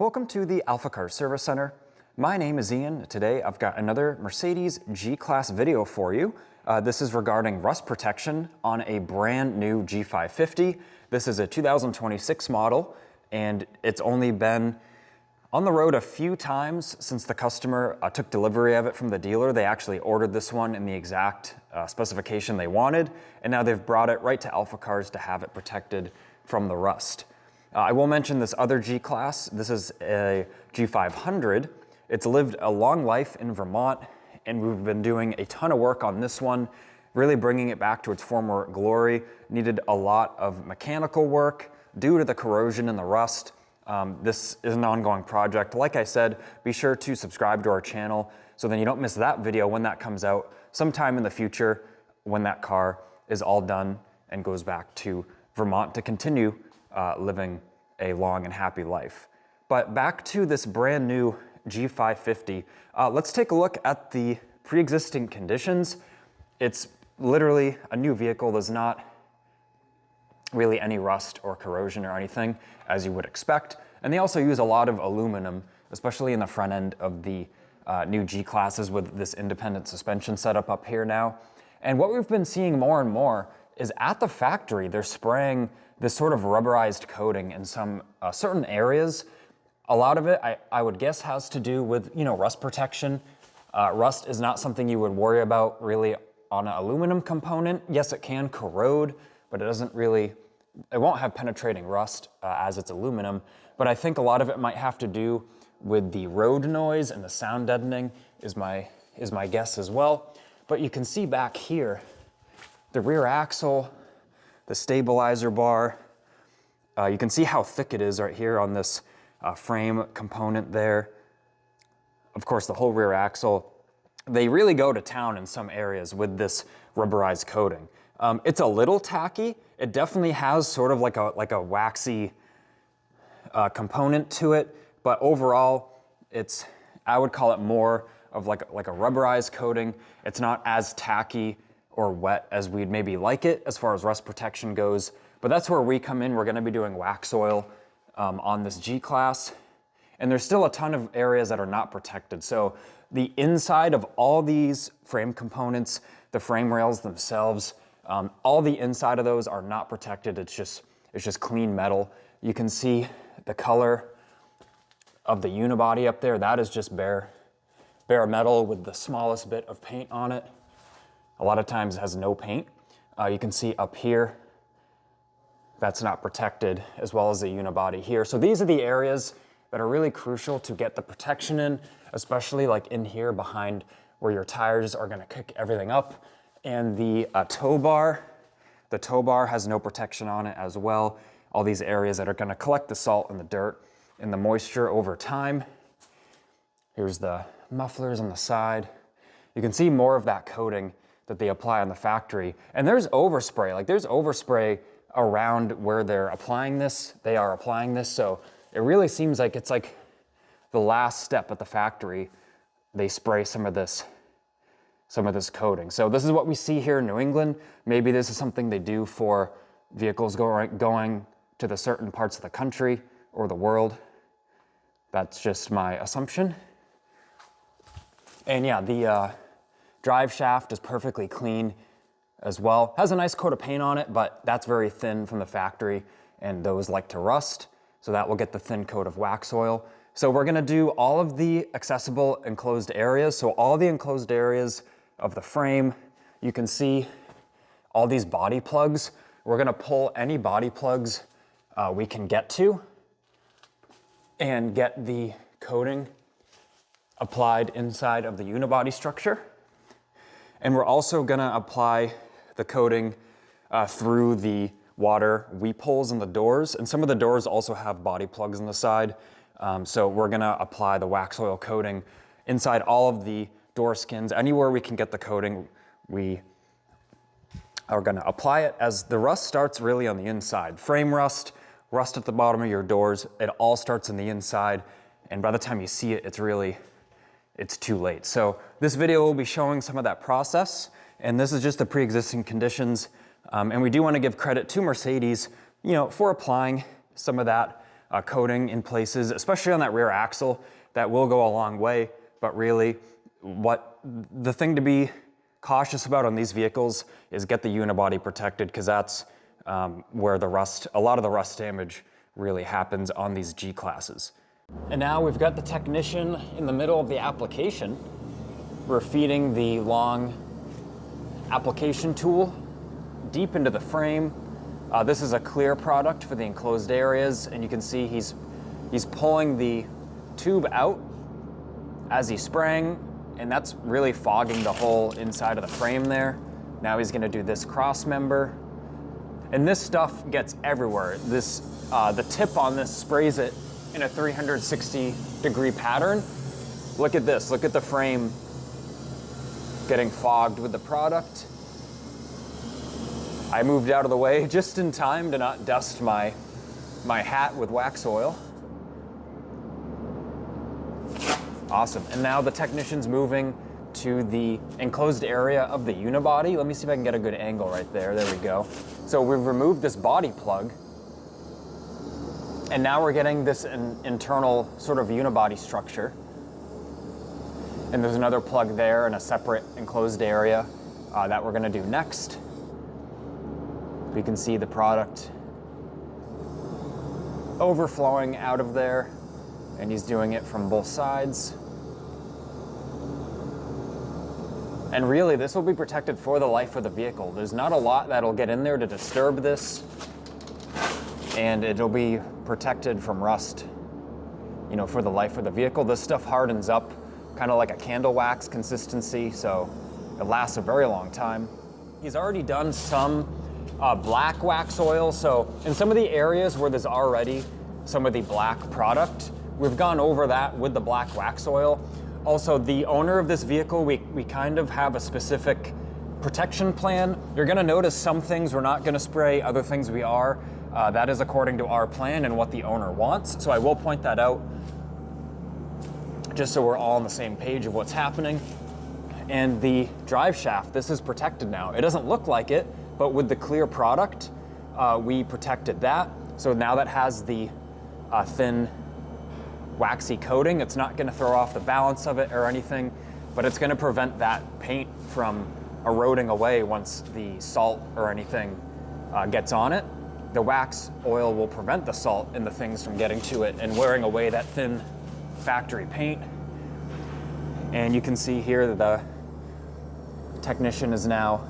Welcome to the AlphaCars Service Center. My name is Ian. Today I've got another Mercedes G-Class video for you. This is regarding rust protection on a brand new G550. This is a 2026 model and it's only been on the road a few times since the customer took delivery of it from the dealer. They actually ordered this one in the exact specification they wanted, and now they've brought it right to AlphaCars to have it protected from the rust. I will mention this other G-Class. This is a G500. It's lived a long life in Vermont, and we've been doing a ton of work on this one, really bringing it back to its former glory. Needed a lot of mechanical work due to the corrosion and the rust. This is an ongoing project. Like I said, be sure to subscribe to our channel so then you don't miss that video when that comes out sometime in the future when that car is all done and goes back to Vermont to continue living a long and happy life. But back to this brand new G550, let's take a look at the pre-existing conditions. It's literally a new vehicle. There's not really any rust or corrosion or anything, as you would expect. And they also use a lot of aluminum, especially in the front end of the new G-Classes with this independent suspension setup up here now. And what we've been seeing more and more is at the factory, they're spraying this sort of rubberized coating in some certain areas. A lot of it, I would guess, has to do with, rust protection. Rust is not something you would worry about really on an aluminum component. Yes, it can corrode, but it won't have penetrating rust as it's aluminum. But I think a lot of it might have to do with the road noise and the sound deadening is my guess as well. But you can see back here, the rear axle, the stabilizer bar. You can see how thick it is right here on this frame component there. Of course, the whole rear axle. They really go to town in some areas with this rubberized coating. It's a little tacky. It definitely has sort of like a waxy component to it, but overall, I would call it more of like a rubberized coating. It's not as tacky or wet as we'd maybe like it as far as rust protection goes, but that's where we come in. We're gonna be doing Waxoyl on this G-Class, and there's still a ton of areas that are not protected. So the inside of all these frame components, the frame rails themselves, all the inside of those are not protected. It's just clean metal. You can see the color of the unibody up there. That is just bare metal with the smallest bit of paint on it. A lot of times it has no paint. You can see up here, that's not protected, as well as the unibody here. So these are the areas that are really crucial to get the protection in, especially like in here behind where your tires are gonna kick everything up. And the tow bar has no protection on it as well. All these areas that are gonna collect the salt and the dirt and the moisture over time. Here's the mufflers on the side. You can see more of that coating that they apply on the factory. And there's overspray, there's overspray around where they're applying this. They are applying this, so it really seems like it's like the last step at the factory. They spray some of this coating. So this is what we see here in New England. Maybe this is something they do for vehicles going to the certain parts of the country or the world. That's just my assumption. And yeah, the drive shaft is perfectly clean as well. Has a nice coat of paint on it, but that's very thin from the factory, and those like to rust, so that will get the thin coat of Waxoyl. So we're gonna do all of the accessible enclosed areas. So all the enclosed areas of the frame, you can see all these body plugs. We're gonna pull any body plugs we can get to and get the coating applied inside of the unibody structure. And we're also gonna apply the coating through the water weep holes in the doors. And some of the doors also have body plugs on the side. So we're gonna apply the Waxoyl coating inside all of the door skins. Anywhere we can get the coating, we are gonna apply it, as the rust starts really on the inside. Frame rust at the bottom of your doors, it all starts on the inside. And by the time you see it, it's too late. So this video will be showing some of that process, and this is just the pre-existing conditions. And we do want to give credit to Mercedes, for applying some of that coating in places, especially on that rear axle. That will go a long way, but really the thing to be cautious about on these vehicles is get the unibody protected, because that's where a lot of the rust damage really happens on these G classes. And now we've got the technician in the middle of the application. We're feeding the long application tool deep into the frame. This is a clear product for the enclosed areas, and you can see he's pulling the tube out as he's spraying, and that's really fogging the whole inside of the frame there. Now he's gonna do this cross member, and this stuff gets everywhere. The tip on this sprays it in a 360-degree pattern. Look at this, look at the frame getting fogged with the product. I moved out of the way just in time to not dust my hat with Waxoyl. Awesome, and now the technician's moving to the enclosed area of the unibody. Let me see if I can get a good angle right there. There we go. So we've removed this body plug, and now we're getting this internal sort of unibody structure. And there's another plug there in a separate enclosed area that we're gonna do next. We can see the product overflowing out of there, and he's doing it from both sides. And really, this will be protected for the life of the vehicle. There's not a lot that'll get in there to disturb this, and it'll be protected from rust, for the life of the vehicle. This stuff hardens up kind of like a candle wax consistency, so it lasts a very long time. He's already done some black Waxoyl, so in some of the areas where there's already some of the black product, we've gone over that with the black Waxoyl. Also, the owner of this vehicle, we kind of have a specific protection plan. You're gonna notice some things we're not gonna spray, other things we are. That is according to our plan and what the owner wants, so I will point that out just so we're all on the same page of what's happening. And the drive shaft, this is protected now. It doesn't look like it, but with the clear product, we protected that. So now that has the thin, waxy coating, it's not gonna throw off the balance of it or anything, but it's gonna prevent that paint from eroding away once the salt or anything gets on it. The wax oil will prevent the salt and the things from getting to it and wearing away that thin factory paint. And you can see here that the technician is now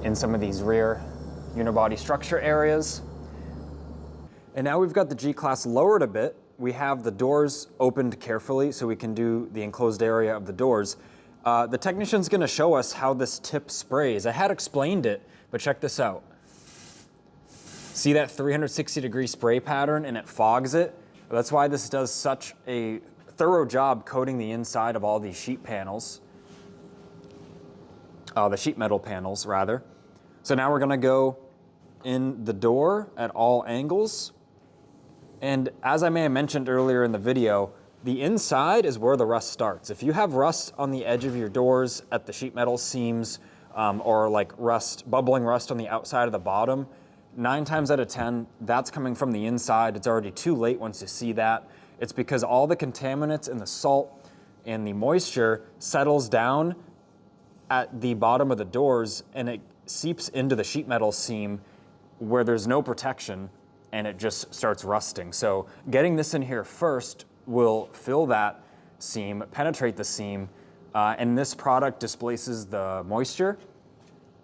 in some of these rear unibody structure areas. And now we've got the G-Class lowered a bit. We have the doors opened carefully so we can do the enclosed area of the doors. The technician's gonna show us how this tip sprays. I had explained it, but check this out. See that 360-degree spray pattern, and it fogs it? That's why this does such a thorough job coating the inside of all these sheet panels. The sheet metal panels, rather. So now we're gonna go in the door at all angles. And as I may have mentioned earlier in the video, the inside is where the rust starts. If you have rust on the edge of your doors at the sheet metal seams, or like bubbling rust on the outside of the bottom, 9 times out of 10, that's coming from the inside. It's already too late once you see that. It's because all the contaminants and the salt and the moisture settles down at the bottom of the doors, and it seeps into the sheet metal seam where there's no protection, and it just starts rusting. So getting this in here first will fill that seam, penetrate the seam, and this product displaces the moisture,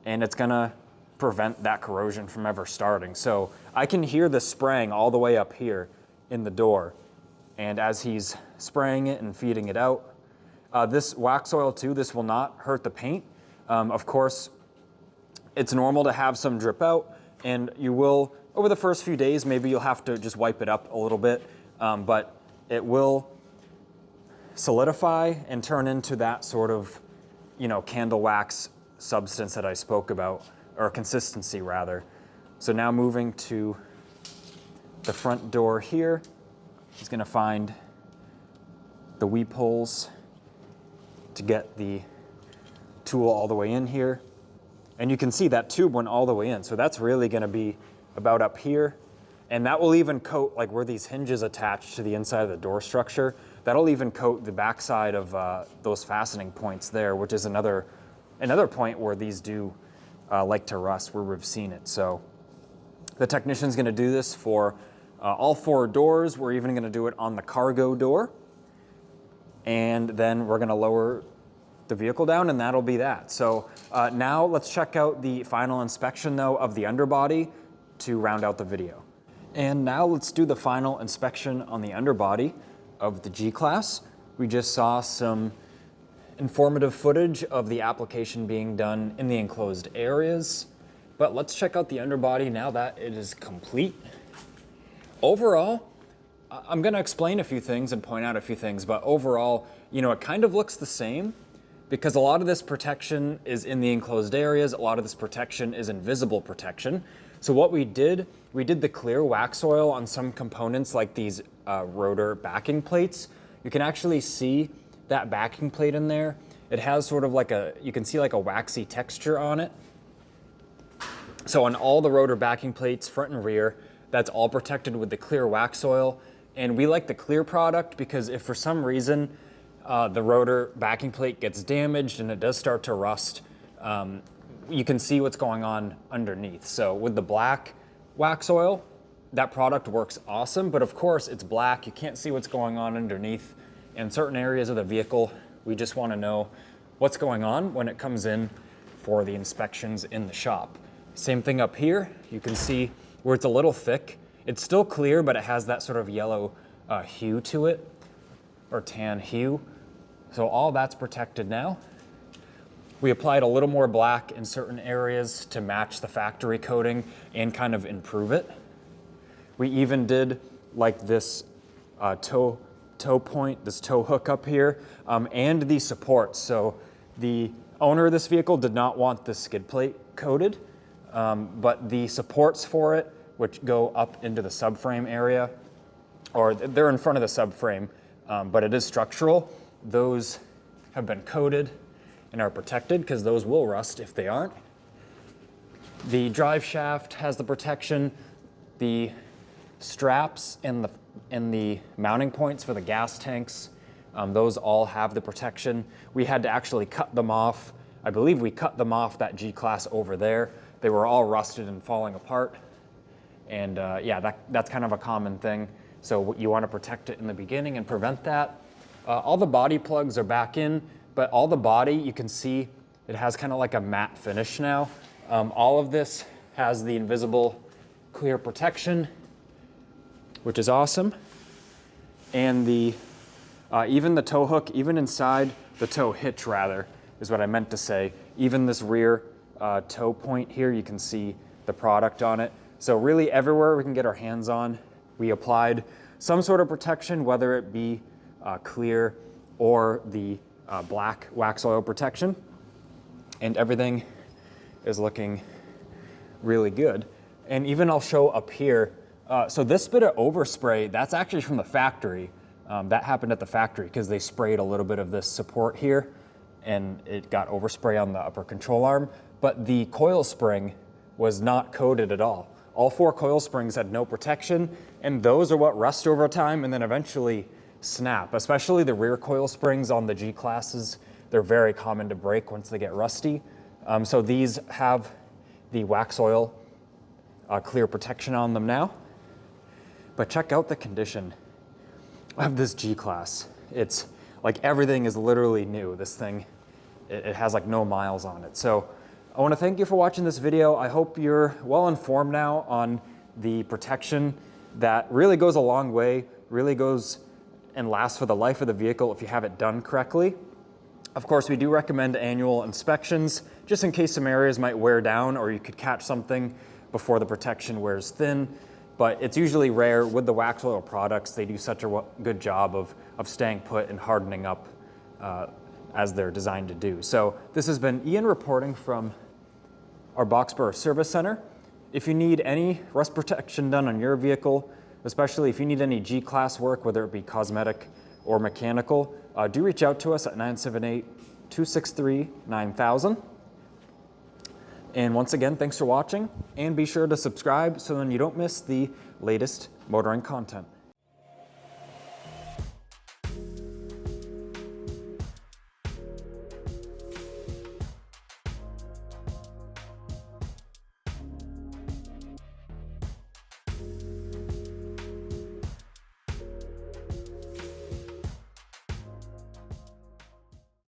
and it's gonna prevent that corrosion from ever starting. So I can hear the spraying all the way up here in the door. And as he's spraying it and feeding it out, this Waxoyl too, this will not hurt the paint. Of course, it's normal to have some drip out, and you will, over the first few days, maybe you'll have to just wipe it up a little bit, but it will solidify and turn into that sort of, candle wax substance that I spoke about, or consistency rather. So now moving to the front door here, he's gonna find the weep holes to get the tool all the way in here. And you can see that tube went all the way in. So that's really gonna be about up here. And that will even coat, like where these hinges attach to the inside of the door structure, that'll even coat the backside of those fastening points there, which is another point where these do like to rust, where we've seen it. So the technician's gonna do this for all 4 doors. We're even gonna do it on the cargo door. And then we're gonna lower the vehicle down, and that'll be that. So now let's check out the final inspection though of the underbody to round out the video. And now let's do the final inspection on the underbody of the G-Class. We just saw some informative footage of the application being done in the enclosed areas, but let's check out the underbody now that it is complete. Overall, I'm gonna explain a few things and point out a few things, but overall, you know, it kind of looks the same because a lot of this protection is in the enclosed areas, a lot of this protection is invisible protection. So what we did the clear Waxoyl on some components like these rotor backing plates. You can actually see that backing plate in there. It has sort of like you can see like a waxy texture on it. So on all the rotor backing plates, front and rear, that's all protected with the clear Waxoyl. And we like the clear product because if for some reason the rotor backing plate gets damaged and it does start to rust, you can see what's going on underneath. So with the black Waxoyl, that product works awesome, but of course it's black, you can't see what's going on underneath. In certain areas of the vehicle, we just want to know what's going on when it comes in for the inspections in the shop. Same thing up here, you can see where it's a little thick. It's still clear, but it has that sort of yellow hue to it, or tan hue. So all that's protected now. We applied a little more black in certain areas to match the factory coating and kind of improve it. We even did like this toe point, this toe hook up here, and the supports. So the owner of this vehicle did not want the skid plate coated, but the supports for it, which go up into the subframe area, or they're in front of the subframe, but it is structural. Those have been coated and are protected because those will rust if they aren't. The drive shaft has the protection. The straps and the mounting points for the gas tanks, those all have the protection. We had to actually cut them off. I believe we cut them off that G-Class over there. They were all rusted and falling apart. And yeah, that's kind of a common thing. So you want to protect it in the beginning and prevent that. All the body plugs are back in, but all the body, you can see it has kind of like a matte finish now. All of this has the invisible clear protection, which is awesome. And even the tow hook, even inside the tow hitch rather, is what I meant to say. Even this rear tow point here, you can see the product on it. So really everywhere we can get our hands on, we applied some sort of protection, whether it be clear or the black Waxoyl protection, and everything is looking really good. And even I'll show up here, so this bit of overspray, that's actually from the factory. That happened at the factory because they sprayed a little bit of this support here and it got overspray on the upper control arm, but the coil spring was not coated at all. All 4 coil springs had no protection, and those are what rust over time and then eventually snap, especially the rear coil springs on the G-Classes. They're very common to break once they get rusty. So these have the Waxoyl clear protection on them now. But check out the condition of this G-Class. It's like everything is literally new. This thing, it has like no miles on it. So I want to thank you for watching this video. I hope you're well informed now on the protection that really goes a long way, really goes and lasts for the life of the vehicle if you have it done correctly. Of course, we do recommend annual inspections just in case some areas might wear down or you could catch something before the protection wears thin. But it's usually rare with the Waxoyl products. They do such a good job of staying put and hardening up as they're designed to do. So this has been Ian reporting from our Boxborough Service Center. If you need any rust protection done on your vehicle, especially if you need any G-Class work, whether it be cosmetic or mechanical, do reach out to us at 978-263-9000. And once again, thanks for watching, and be sure to subscribe so then you don't miss the latest motoring content.